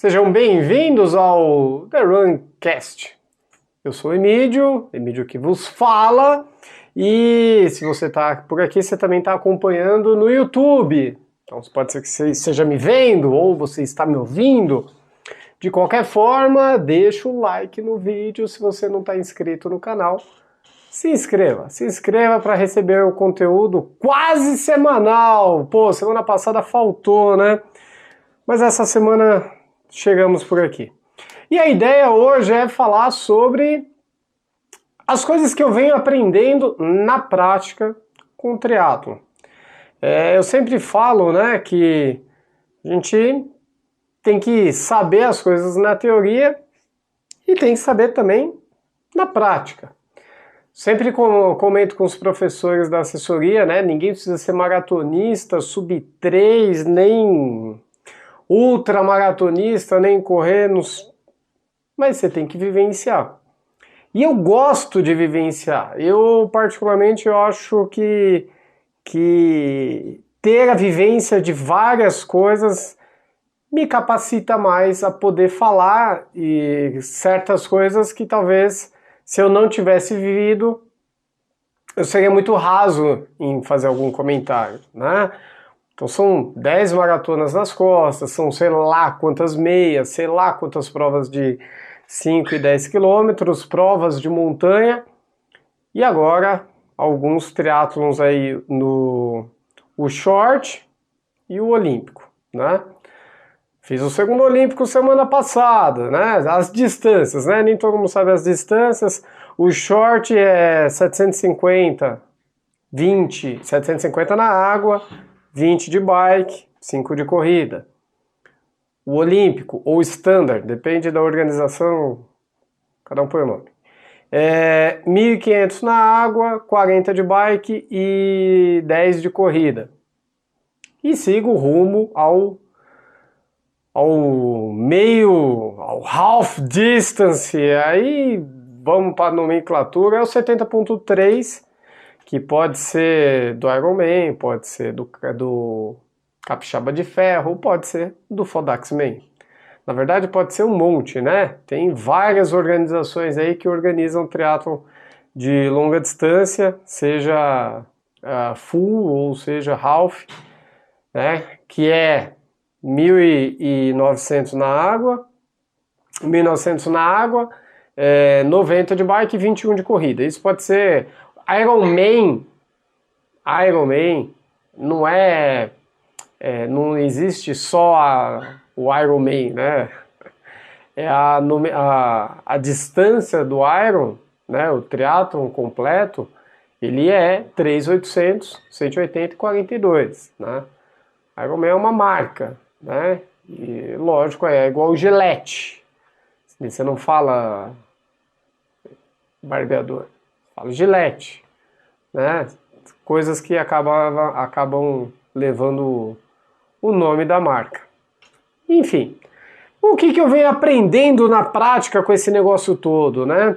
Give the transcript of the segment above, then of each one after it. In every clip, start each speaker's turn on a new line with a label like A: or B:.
A: Sejam bem-vindos ao The Runcast. Eu sou o Emílio que vos fala, e se você está por aqui, você também está acompanhando no YouTube. Então pode ser que você esteja me vendo ou você está me ouvindo. De qualquer forma, deixa o like no vídeo. Se você não está inscrito no canal, se inscreva para receber o conteúdo quase semanal. Pô, semana passada faltou, né? Mas essa semana chegamos por aqui. E a ideia hoje é falar sobre as coisas que eu venho aprendendo na prática com o triatlon. Eu sempre falo, né, que a gente tem que saber as coisas na teoria e tem que saber também na prática. Sempre comento com os professores da assessoria, né, ninguém precisa ser maratonista, sub-3, nem ultramaratonista, nem correr mas você tem que vivenciar. E eu gosto de vivenciar. Eu, particularmente, eu acho que ter a vivência de várias coisas me capacita mais a poder falar e certas coisas que talvez, se eu não tivesse vivido, eu seria muito raso em fazer algum comentário, né? Então são 10 maratonas nas costas, são sei lá quantas meias, sei lá quantas provas de 5 e 10 quilômetros, provas de montanha, e agora alguns triatlons aí o short e o olímpico, né? Fiz o segundo olímpico semana passada, né? As distâncias, né? Nem todo mundo sabe as distâncias. O short é 750, 20, 750 na água, 20 de bike, 5 de corrida. O olímpico, ou standard, depende da organização, cada um põe o nome. 1.500 na água, 40 de bike e 10 de corrida. E sigo rumo ao half distance, aí vamos para a nomenclatura, é o 70.3, que pode ser do Ironman, pode ser do Capixaba de Ferro, pode ser do Fodaxman. Na verdade, pode ser um monte, né? Tem várias organizações aí que organizam triatlon de longa distância, seja full ou seja half, né? Que é 1.900 na água, 1.900 na água, 90 de bike e 21 de corrida. Isso pode ser Ironman não existe só o Ironman, né? A distância do Iron, né? O triatlon completo, ele é 3.800, 180 e 42, né? Ironman é uma marca, né? E lógico, é igual o Gillette. Você não fala barbeador, fala Gillette, né? Coisas que acabam levando o nome da marca. Enfim, o que eu venho aprendendo na prática com esse negócio todo, né?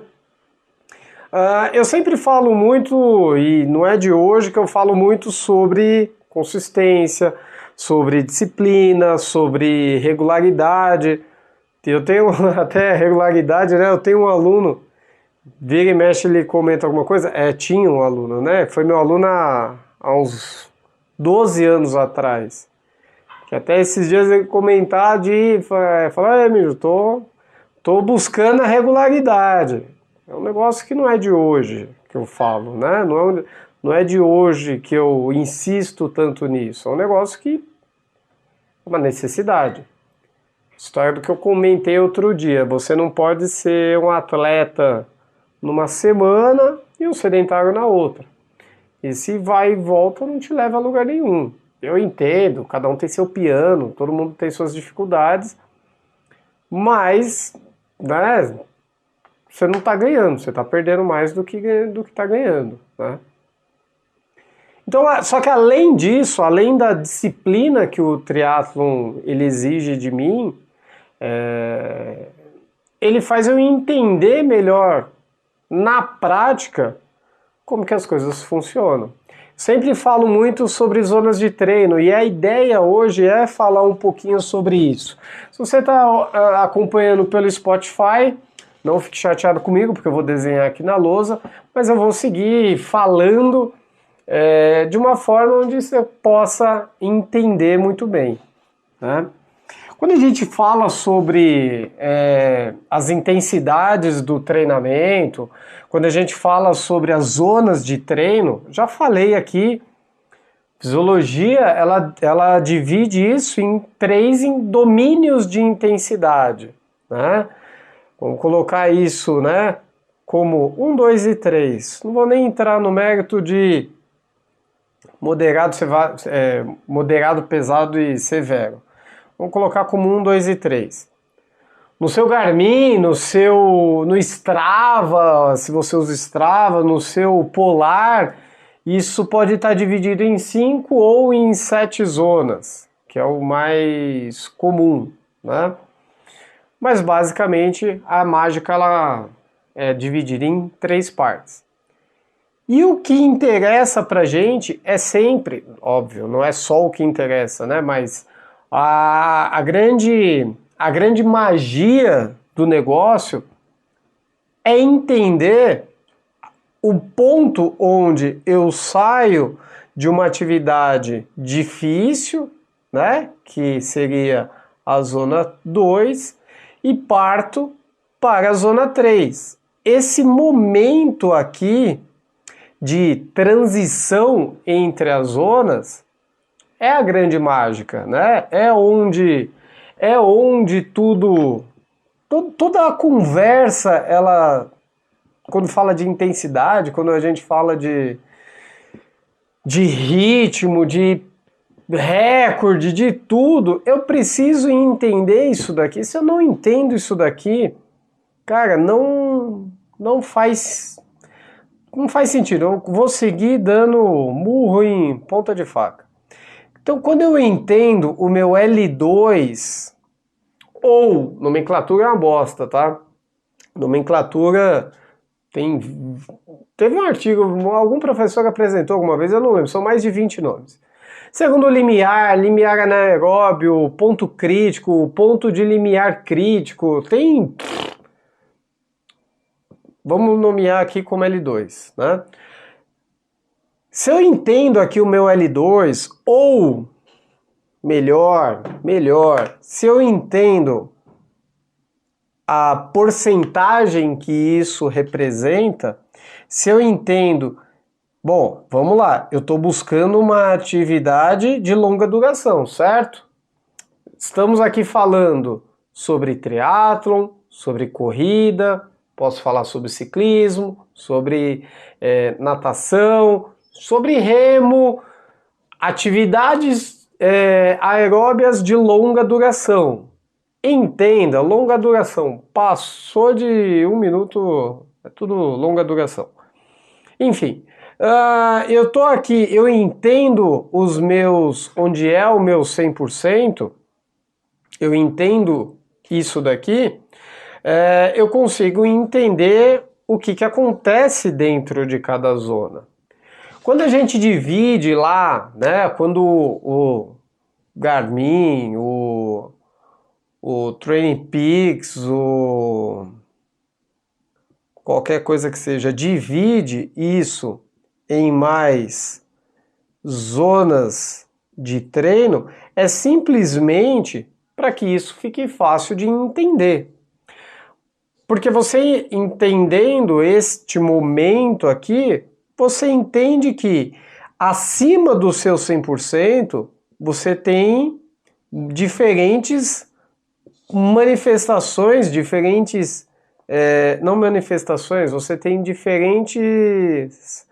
A: Eu sempre falo muito, e não é de hoje que eu falo muito sobre consistência, sobre disciplina, sobre regularidade. Eu tenho até regularidade, né? Eu tenho um aluno, vira e mexe, ele comenta alguma coisa. Tinha um aluno, né? Foi meu aluno há uns 12 anos atrás. Que até esses dias ele comentar falar, Emílio, tô buscando a regularidade. É um negócio que não é de hoje que eu falo, né? Não é de hoje que eu insisto tanto nisso. É um negócio que é uma necessidade. História do que eu comentei outro dia. Você não pode ser um atleta numa semana e um sedentário na outra. Esse vai e volta não te leva a lugar nenhum. Eu entendo, cada um tem seu piano, todo mundo tem suas dificuldades, mas, né, você não está ganhando, você está perdendo mais do que está ganhando, né? Então, só que além disso, além da disciplina que o triatlon ele exige de mim, ele faz eu entender melhor na prática como que as coisas funcionam. Sempre falo muito sobre zonas de treino e a ideia hoje é falar um pouquinho sobre isso. Se você está acompanhando pelo Spotify, não fique chateado comigo porque eu vou desenhar aqui na lousa, mas eu vou seguir falando de uma forma onde você possa entender muito bem, né? Quando a gente fala sobre as intensidades do treinamento, quando a gente fala sobre as zonas de treino, já falei aqui, fisiologia ela divide isso em 3 domínios de intensidade, né? Vamos colocar isso, né, como 1, 2 e 3. Não vou nem entrar no mérito de moderado, pesado e severo. Vamos colocar como 1, 2 e 3. No seu Garmin, no Strava, se você usa Strava, no seu Polar, isso pode estar dividido em 5 ou em 7 zonas, que é o mais comum, né? Mas basicamente a mágica ela é dividida em 3 partes. E o que interessa pra gente é sempre, óbvio, não é só o que interessa, né? Mas a grande magia do negócio é entender o ponto onde eu saio de uma atividade difícil, né, que seria a zona 2, e parto para a zona 3. Esse momento aqui de transição entre as zonas é a grande mágica, né? É onde toda a conversa, ela, quando fala de intensidade, quando a gente fala de ritmo, de recorde, de tudo, eu preciso entender isso daqui. Se eu não entendo isso daqui, cara, não faz sentido. Eu vou seguir dando murro em ponta de faca. Então, quando eu entendo o meu L2, ou nomenclatura é uma bosta, tá? Nomenclatura teve um artigo, algum professor apresentou alguma vez, eu não lembro, são mais de 20 nomes. Segundo limiar anaeróbio, ponto crítico, ponto de limiar crítico, tem... Vamos nomear aqui como L2, né? Se eu entendo aqui o meu L2, ou melhor, se eu entendo a porcentagem que isso representa, se eu entendo, bom, vamos lá, eu estou buscando uma atividade de longa duração, certo? Estamos aqui falando sobre triatlon, sobre corrida, posso falar sobre ciclismo, sobre natação, sobre remo, atividades aeróbias de longa duração. Entenda, longa duração, passou de 1 minuto, é tudo longa duração. Enfim, eu tô aqui, eu entendo onde é o meu 100%, eu entendo isso daqui, eu consigo entender o que acontece dentro de cada zona. Quando a gente divide lá, né, quando o Garmin, o Training Peaks, qualquer coisa que seja, divide isso em mais zonas de treino, é simplesmente para que isso fique fácil de entender. Porque você entendendo este momento aqui, você entende que acima do seu 100%, você tem diferentes manifestações, não manifestações, você tem diferentes...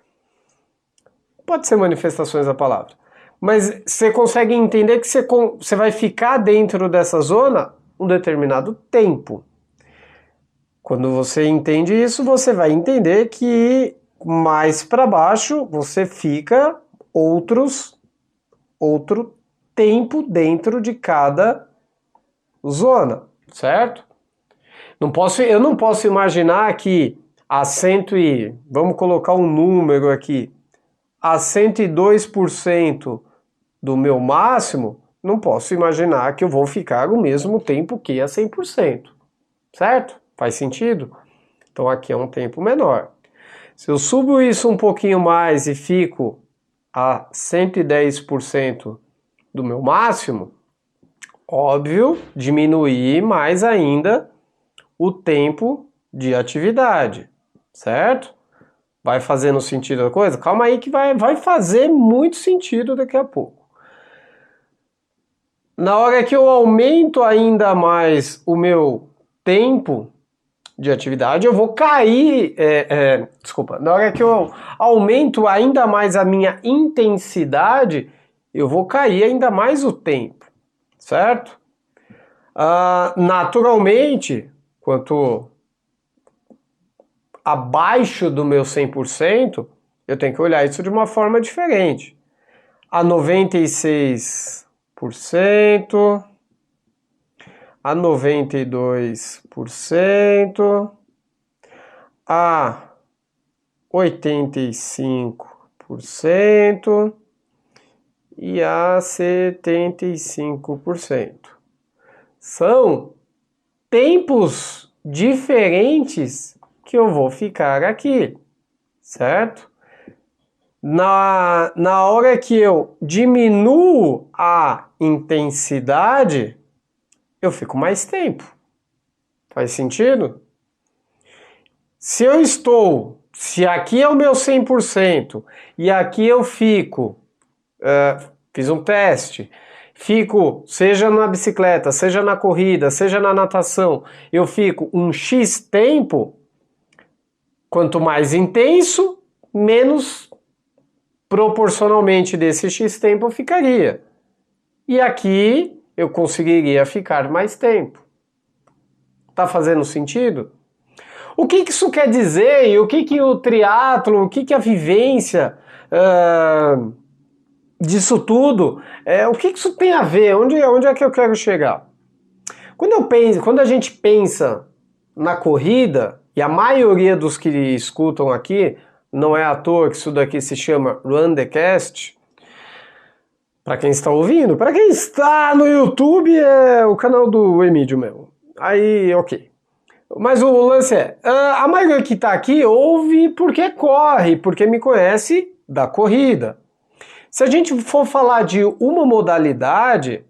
A: Pode ser manifestações a palavra. Mas você consegue entender que você vai ficar dentro dessa zona um determinado tempo. Quando você entende isso, você vai entender que mais para baixo você fica outro tempo dentro de cada zona, certo? Eu não posso imaginar que vamos colocar um número aqui, a 102% do meu máximo, não posso imaginar que eu vou ficar o mesmo tempo que a 100%, certo? Faz sentido? Então aqui é um tempo menor. Se eu subo isso um pouquinho mais e fico a 110% do meu máximo, óbvio, diminuir mais ainda o tempo de atividade, certo? Vai fazendo sentido a coisa? Calma aí que vai fazer muito sentido daqui a pouco. Na hora que eu aumento ainda mais o meu tempo de atividade, eu vou cair, desculpa, na hora que eu aumento ainda mais a minha intensidade, eu vou cair ainda mais o tempo, certo? Naturalmente, quanto abaixo do meu 100%, eu tenho que olhar isso de uma forma diferente. A 96%, a 92%, a 85% e a 75%. São tempos diferentes que eu vou ficar aqui, certo? Na hora que eu diminuo a intensidade, eu fico mais tempo. Faz sentido? Se aqui é o meu 100% e aqui eu fico, fiz um teste, fico, seja na bicicleta, seja na corrida, seja na natação, eu fico um X tempo, quanto mais intenso, menos proporcionalmente desse X tempo eu ficaria. E aqui eu conseguiria ficar mais tempo. Tá fazendo sentido? O que isso quer dizer e o que o triatlo, o que a vivência disso tudo, o que isso tem a ver? Onde é que eu quero chegar? Quando a gente pensa na corrida, e a maioria dos que escutam aqui, não é à toa que isso daqui se chama Run the Cast, para quem está ouvindo, para quem está no YouTube é o canal do Emílio mesmo. Aí, ok. Mas o lance a maioria que está aqui ouve porque corre, porque me conhece da corrida. Se a gente for falar de uma modalidade,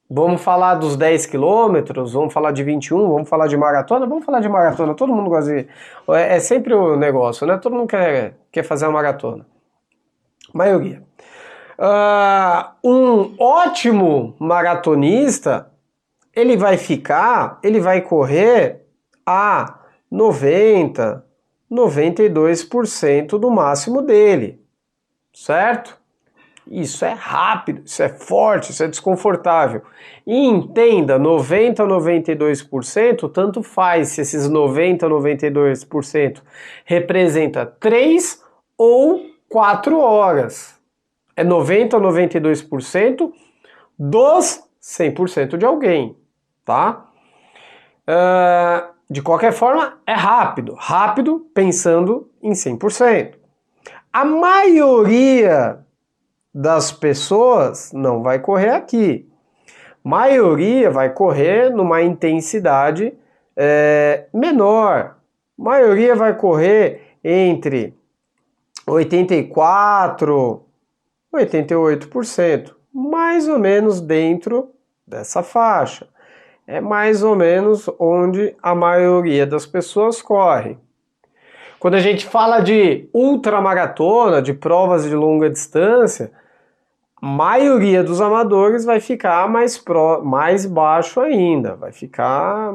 A: vamos falar dos 10 quilômetros, vamos falar de 21, vamos falar de maratona, todo mundo gosta de... É sempre o negócio, né? Todo mundo quer fazer uma maratona. Maioria. Um ótimo maratonista, ele vai correr a 90, 92% do máximo dele, certo? Isso é rápido, isso é forte, isso é desconfortável. E entenda, 90 a 92%, tanto faz se esses 90 a 92% representa 3 ou 4 horas. É 90 a 92% dos 100% de alguém, tá? De qualquer forma, é rápido. Rápido pensando em 100%. A maioria das pessoas não vai correr aqui. Maioria vai correr numa intensidade menor. Maioria vai correr entre 84% e 88%, mais ou menos dentro dessa faixa. É mais ou menos onde a maioria das pessoas corre. Quando a gente fala de ultramaratona, de provas de longa distância, a maioria dos amadores vai ficar mais baixo ainda, vai ficar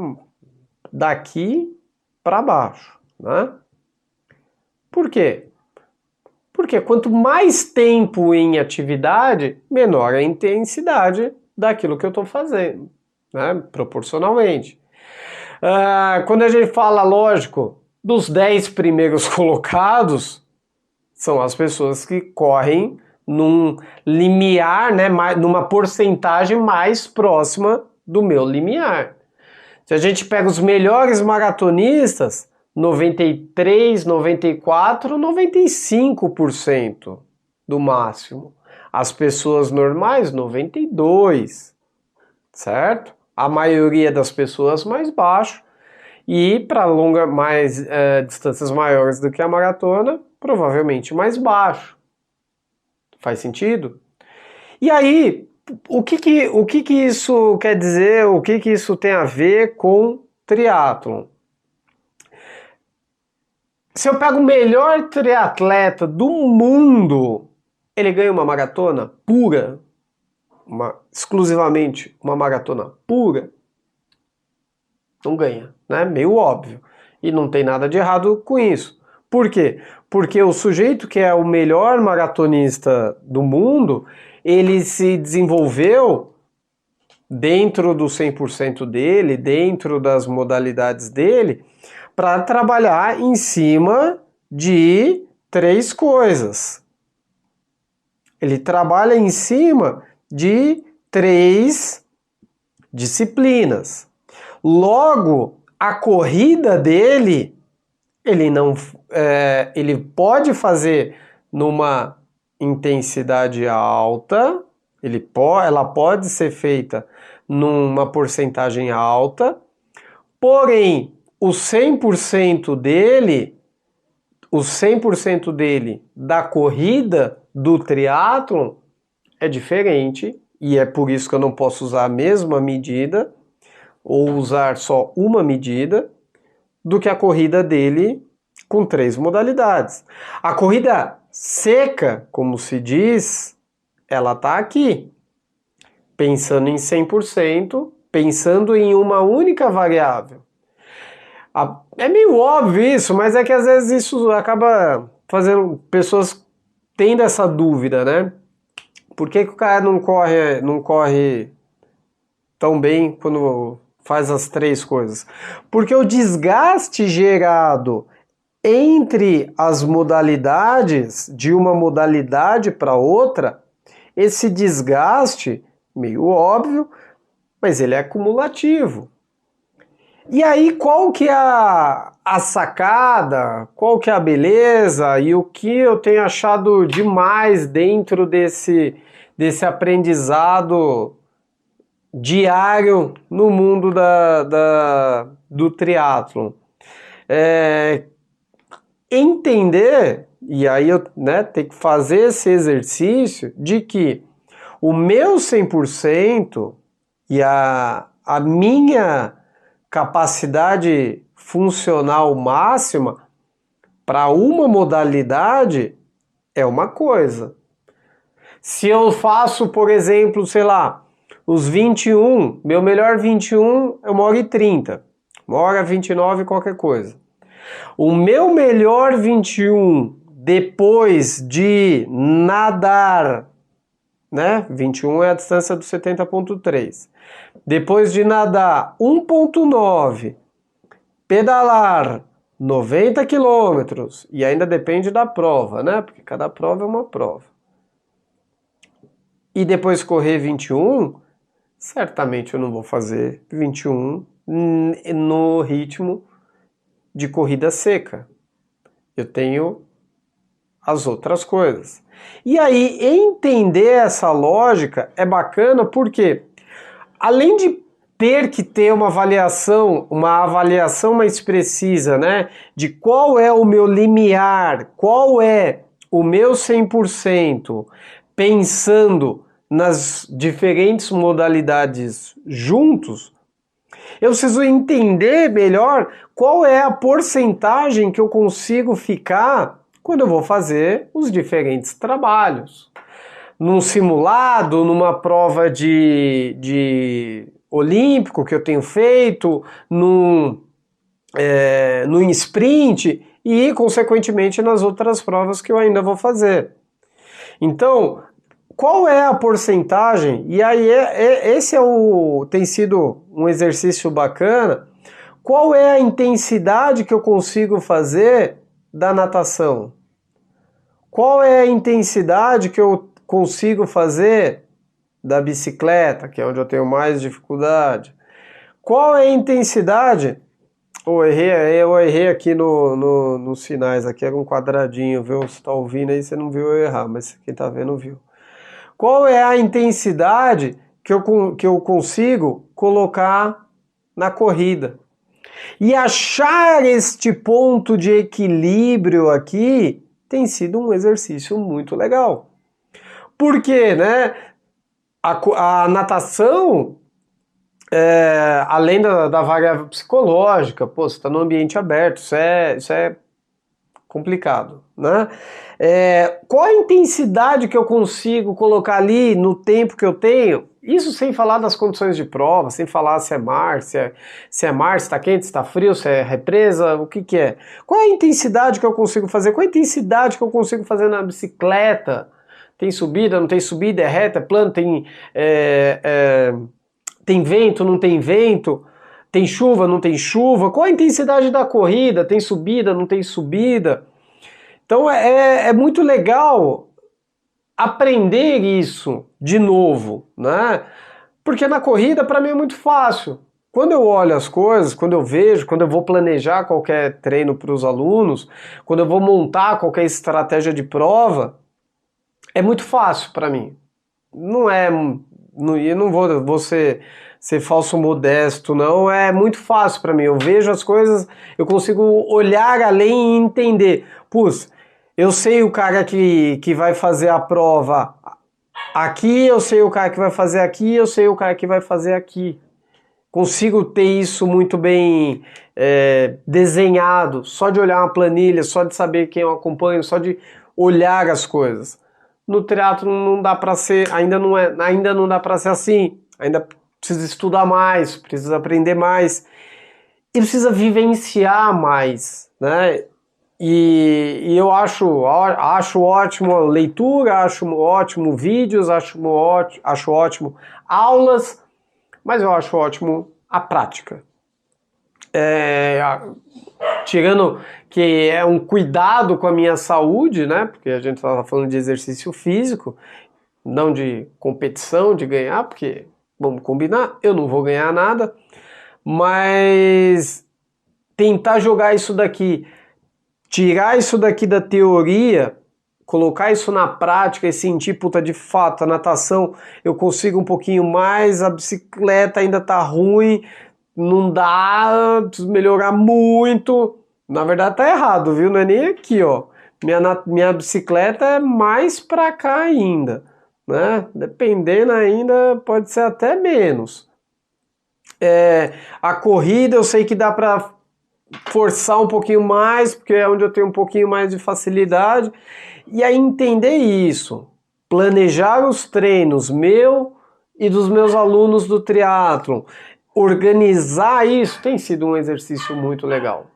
A: daqui para baixo, né? Por quê? Porque quanto mais tempo em atividade, menor a intensidade daquilo que eu estou fazendo, né? Proporcionalmente. Quando a gente fala, lógico, dos 10 primeiros colocados, são as pessoas que correm num limiar, né, numa porcentagem mais próxima do meu limiar. Se a gente pega os melhores maratonistas, 93, 94, 95%. do máximo. As pessoas normais, 92, certo? A maioria das pessoas mais baixo. E para distâncias maiores do que a maratona, provavelmente mais baixo. Faz sentido? E aí, o que isso quer dizer? O que isso tem a ver com triatlon? Se eu pego o melhor triatleta do mundo, ele ganha uma maratona pura, exclusivamente uma maratona pura, não ganha, né? Meio óbvio. E não tem nada de errado com isso. Por quê? Porque o sujeito que é o melhor maratonista do mundo, ele se desenvolveu dentro do 100% dele, dentro das modalidades dele, para trabalhar em cima de 3 coisas. Ele trabalha em cima de 3 disciplinas. Logo, a corrida dele, ele pode fazer numa intensidade alta, ela pode ser feita numa porcentagem alta, porém, o 100% dele da corrida do triatlon é diferente, e é por isso que eu não posso usar a mesma medida, ou usar só uma medida, do que a corrida dele com 3 modalidades. A corrida seca, como se diz, ela está aqui, pensando em 100%, pensando em uma única variável. É meio óbvio isso, mas é que às vezes isso acaba fazendo pessoas tendo essa dúvida, né? Por que o cara não corre tão bem quando faz as 3 coisas? Porque o desgaste gerado entre as modalidades, de uma modalidade para outra, esse desgaste, meio óbvio, mas ele é acumulativo. E aí, qual que é a sacada, qual que é a beleza e o que eu tenho achado demais dentro desse aprendizado diário no mundo do triatlon? Entender, e aí eu tenho que fazer esse exercício de que o meu 100% e a minha capacidade funcional máxima para uma modalidade é uma coisa. Se eu faço, por exemplo, sei lá, os 21, meu melhor 21 é 1h30, 1h29 qualquer coisa. O meu melhor 21 depois de nadar, né? 21 é a distância do 70.3. Depois de nadar 1.9, pedalar 90 km, e ainda depende da prova, né? Porque cada prova é uma prova. E depois correr 21, certamente eu não vou fazer 21 no ritmo de corrida seca. Eu tenho as outras coisas. E aí, entender essa lógica é bacana porque, além de ter que ter uma avaliação mais precisa, né, de qual é o meu limiar, qual é o meu 100%, pensando nas diferentes modalidades juntos, eu preciso entender melhor qual é a porcentagem que eu consigo ficar quando eu vou fazer os diferentes trabalhos. Num simulado, numa prova de olímpico que eu tenho feito, num sprint e, consequentemente, nas outras provas que eu ainda vou fazer. Então, qual é a porcentagem? E aí, esse tem sido um exercício bacana. Qual é a intensidade que eu consigo fazer da natação? Qual é a intensidade que eu consigo fazer da bicicleta, que é onde eu tenho mais dificuldade? Qual é a intensidade Eu errei aqui nos finais, aqui era um quadradinho, viu? Você tá ouvindo aí, você não viu eu errar, mas quem tá vendo viu. Qual é a intensidade que eu consigo colocar na corrida? E achar este ponto de equilíbrio aqui tem sido um exercício muito legal. Por quê, né? A natação, além da variável psicológica, pô, você está no ambiente aberto, isso é complicado, né? Qual a intensidade que eu consigo colocar ali no tempo que eu tenho? Isso sem falar das condições de prova, sem falar se é mar, se está quente, se está frio, se é represa, o que é. Qual a intensidade que eu consigo fazer? Qual a intensidade que eu consigo fazer na bicicleta? Tem subida, não tem subida, é reta, é plano, tem vento, não tem vento, tem chuva, não tem chuva. Qual a intensidade da corrida? Tem subida, não tem subida? Então é muito legal aprender isso de novo, né? Porque na corrida para mim é muito fácil. Quando eu olho as coisas, quando eu vejo, quando eu vou planejar qualquer treino para os alunos, quando eu vou montar qualquer estratégia de prova, é muito fácil para mim. Eu não vou ser falso modesto, não. É muito fácil para mim. Eu vejo as coisas, eu consigo olhar além e entender. Putz, eu sei o cara que vai fazer a prova aqui, eu sei o cara que vai fazer aqui, eu sei o cara que vai fazer aqui. Consigo ter isso muito bem desenhado, só de olhar uma planilha, só de saber quem eu acompanho, só de olhar as coisas. No triatlo não dá para ser, ainda não dá para ser assim. Ainda precisa estudar mais, precisa aprender mais e precisa vivenciar mais, né? E eu acho ótimo a leitura, acho ótimo vídeos, acho ótimo aulas, mas eu acho ótimo a prática. Tirando que é um cuidado com a minha saúde, né? Porque a gente estava falando de exercício físico, não de competição, de ganhar, porque, vamos combinar, eu não vou ganhar nada, mas tentar jogar isso daqui, tirar isso daqui da teoria, colocar isso na prática e sentir, puta, de fato, a natação eu consigo um pouquinho mais, a bicicleta ainda tá ruim, não dá, preciso melhorar muito. Na verdade tá errado, viu? Não é nem aqui, ó. Minha bicicleta é mais pra cá ainda, né? Dependendo ainda, pode ser até menos. A corrida eu sei que dá pra forçar um pouquinho mais, porque é onde eu tenho um pouquinho mais de facilidade. E aí entender isso, planejar os treinos meu e dos meus alunos do triatlon, organizar isso tem sido um exercício muito legal.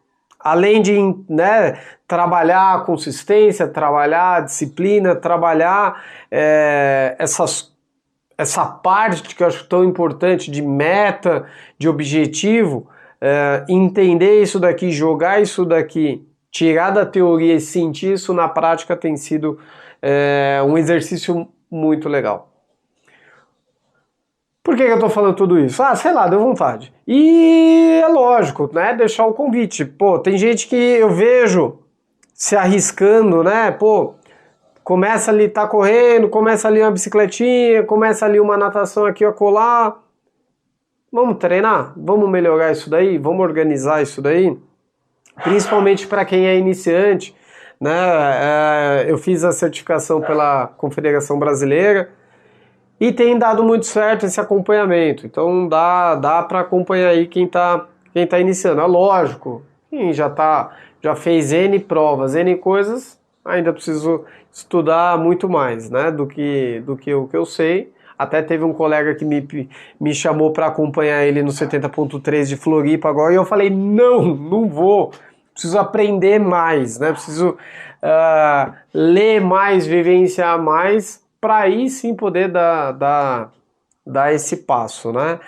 A: Além de, né, trabalhar a consistência, trabalhar a disciplina, trabalhar essa parte que eu acho tão importante de meta, de objetivo, entender isso daqui, jogar isso daqui, tirar da teoria e sentir isso na prática tem sido um exercício muito legal. Por que eu tô falando tudo isso? Sei lá, deu vontade. E é lógico, né, deixar o convite. Pô, tem gente que eu vejo se arriscando, né, pô, começa ali, tá correndo, começa ali uma bicicletinha, começa ali uma natação aqui, acolá. Vamos treinar? Vamos melhorar isso daí? Vamos organizar isso daí? Principalmente para quem é iniciante, né, eu fiz a certificação pela Confederação Brasileira, e tem dado muito certo esse acompanhamento. Então dá para acompanhar aí quem tá iniciando. É lógico, quem já fez N provas, N coisas, ainda preciso estudar muito mais, né, do que o que eu sei. Até teve um colega que me chamou para acompanhar ele no 70.3 de Floripa agora, e eu falei, não vou. Preciso aprender mais, né? Preciso ler mais, vivenciar mais, para aí sim poder dar esse passo, né?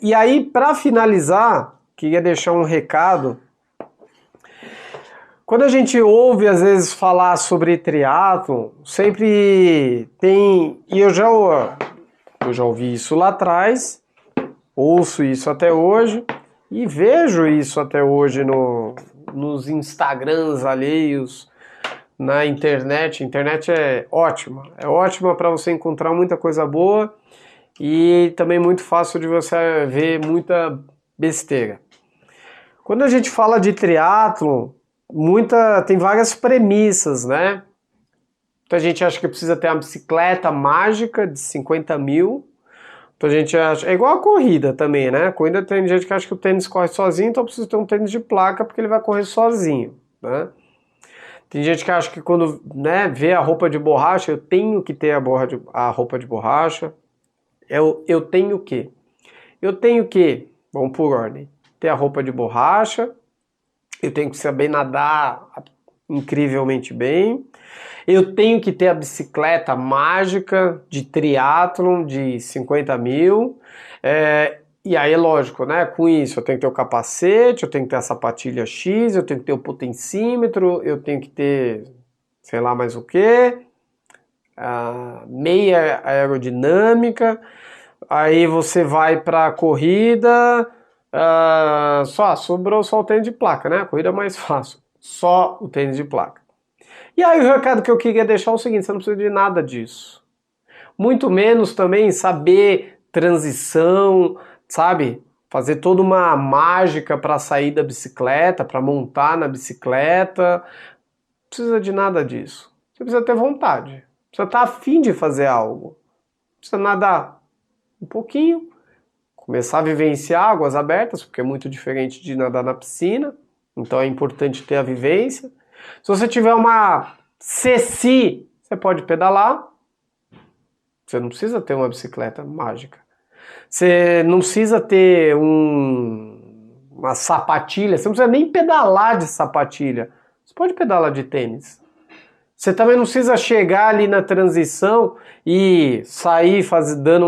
A: E aí, para finalizar, queria deixar um recado. Quando a gente ouve, às vezes, falar sobre triatlon, sempre tem... E eu já ouvi isso lá atrás, ouço isso até hoje, E vejo isso até hoje nos Instagrams alheios, na internet. A internet é ótima para você encontrar muita coisa boa e também muito fácil de você ver muita besteira. Quando a gente fala de triatlon, tem várias premissas, né? Muita gente acha que precisa ter uma bicicleta mágica de 50 mil. Muita gente acha, é igual a corrida também, né? A corrida tem gente que acha que o tênis corre sozinho, então precisa ter um tênis de placa porque ele vai correr sozinho, né? Tem gente que acha que quando, né, vê a roupa de borracha, eu tenho que ter a roupa de borracha. Eu tenho o quê? Eu tenho que, vamos por ordem, ter a roupa de borracha, eu tenho que saber nadar incrivelmente bem, eu tenho que ter a bicicleta mágica de triatlon de 50 mil, e aí, lógico, né? Com isso eu tenho que ter o capacete, eu tenho que ter a sapatilha X, eu tenho que ter o potencímetro, eu tenho que ter, sei lá mais o que, meia aerodinâmica. Aí você vai para a corrida, sobrou só o tênis de placa, né? A corrida é mais fácil, só o tênis de placa. E aí o recado que eu queria deixar é o seguinte: você não precisa de nada disso. Muito menos também saber transição, sabe? Fazer toda uma mágica para sair da bicicleta, para montar na bicicleta. Não precisa de nada disso. Você precisa ter vontade. Precisa estar afim de fazer algo. Precisa nadar um pouquinho, começar a vivenciar águas abertas, porque é muito diferente de nadar na piscina. Então é importante ter a vivência. Se você tiver uma CC, você pode pedalar. Você não precisa ter uma bicicleta mágica. Você não precisa ter uma sapatilha. Você não precisa nem pedalar de sapatilha. Você pode pedalar de tênis. Você também não precisa chegar ali na transição e sair dando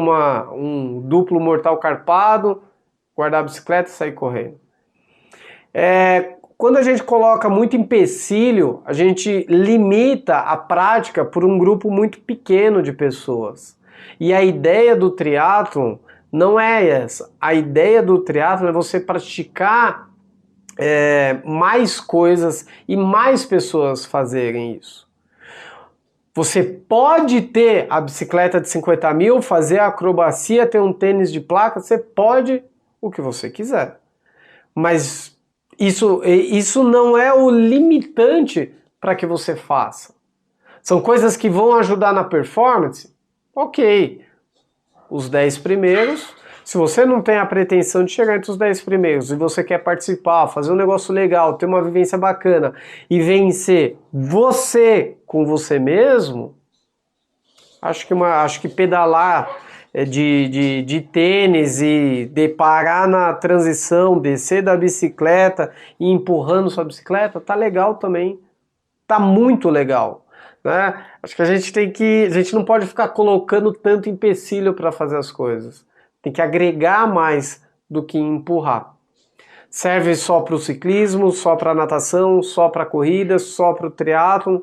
A: um duplo mortal carpado, guardar a bicicleta e sair correndo. Quando a gente coloca muito empecilho, a gente limita a prática por um grupo muito pequeno de pessoas. E a ideia do triatlon não é essa. A ideia do triatlon é você praticar mais coisas e mais pessoas fazerem isso. Você pode ter a bicicleta de 50 mil, fazer a acrobacia, ter um tênis de placa, você pode o que você quiser. Mas isso não é o limitante para que você faça. São coisas que vão ajudar na performance? Ok. Os 10 primeiros, se você não tem a pretensão de chegar entre os 10 primeiros e você quer participar, fazer um negócio legal, ter uma vivência bacana e vencer você com você mesmo, acho que pedalar de tênis e parar na transição, descer da bicicleta e empurrando sua bicicleta, tá legal também. Tá muito legal, né? Acho que a gente não pode ficar colocando tanto empecilho para fazer as coisas. Tem que agregar mais do que empurrar. Serve só para o ciclismo, só para a natação, só para a corrida, só para o triatlon.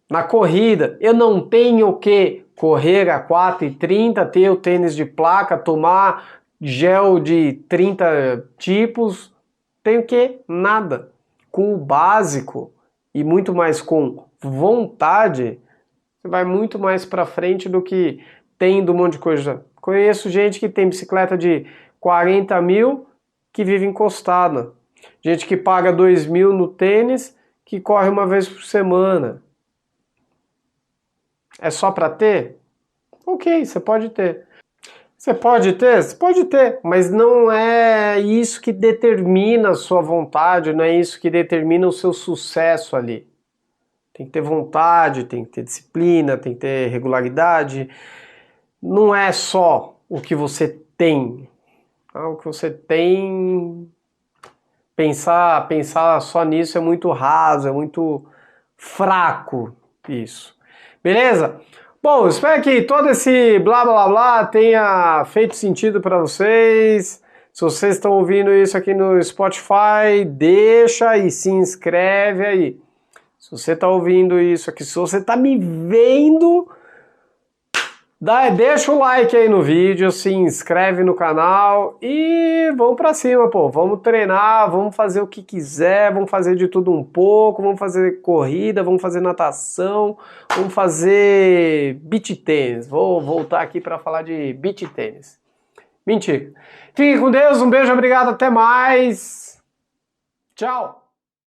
A: Na corrida, eu não tenho que correr a 4h30, ter o tênis de placa, tomar gel de 30 tipos. Tenho que nada. Com o básico e muito mais com vontade, você vai muito mais para frente do que tendo um monte de coisa. Conheço gente que tem bicicleta de 40 mil que vive encostada. Gente que paga 2 mil no tênis, que corre uma vez por semana. É só para ter? Ok, você pode ter. Você pode ter? Você pode ter, mas não é isso que determina a sua vontade, não é isso que determina o seu sucesso ali. Tem que ter vontade, tem que ter disciplina, tem que ter regularidade. Não é só o que você tem. O que você tem, pensar só nisso é muito raso, é muito fraco isso. Beleza? Bom, espero que todo esse blá blá blá tenha feito sentido para vocês. Se vocês estão ouvindo isso aqui no Spotify, deixa e se inscreve aí. Se você está ouvindo isso aqui, se você está me vendo, Deixa o like aí no vídeo, se inscreve no canal e vamos pra cima, pô. Vamos treinar, vamos fazer o que quiser, vamos fazer de tudo um pouco, vamos fazer corrida, vamos fazer natação, vamos fazer beach tênis. Vou voltar aqui para falar de beach tênis. Mentira. Fique com Deus, um beijo, obrigado, até mais. Tchau.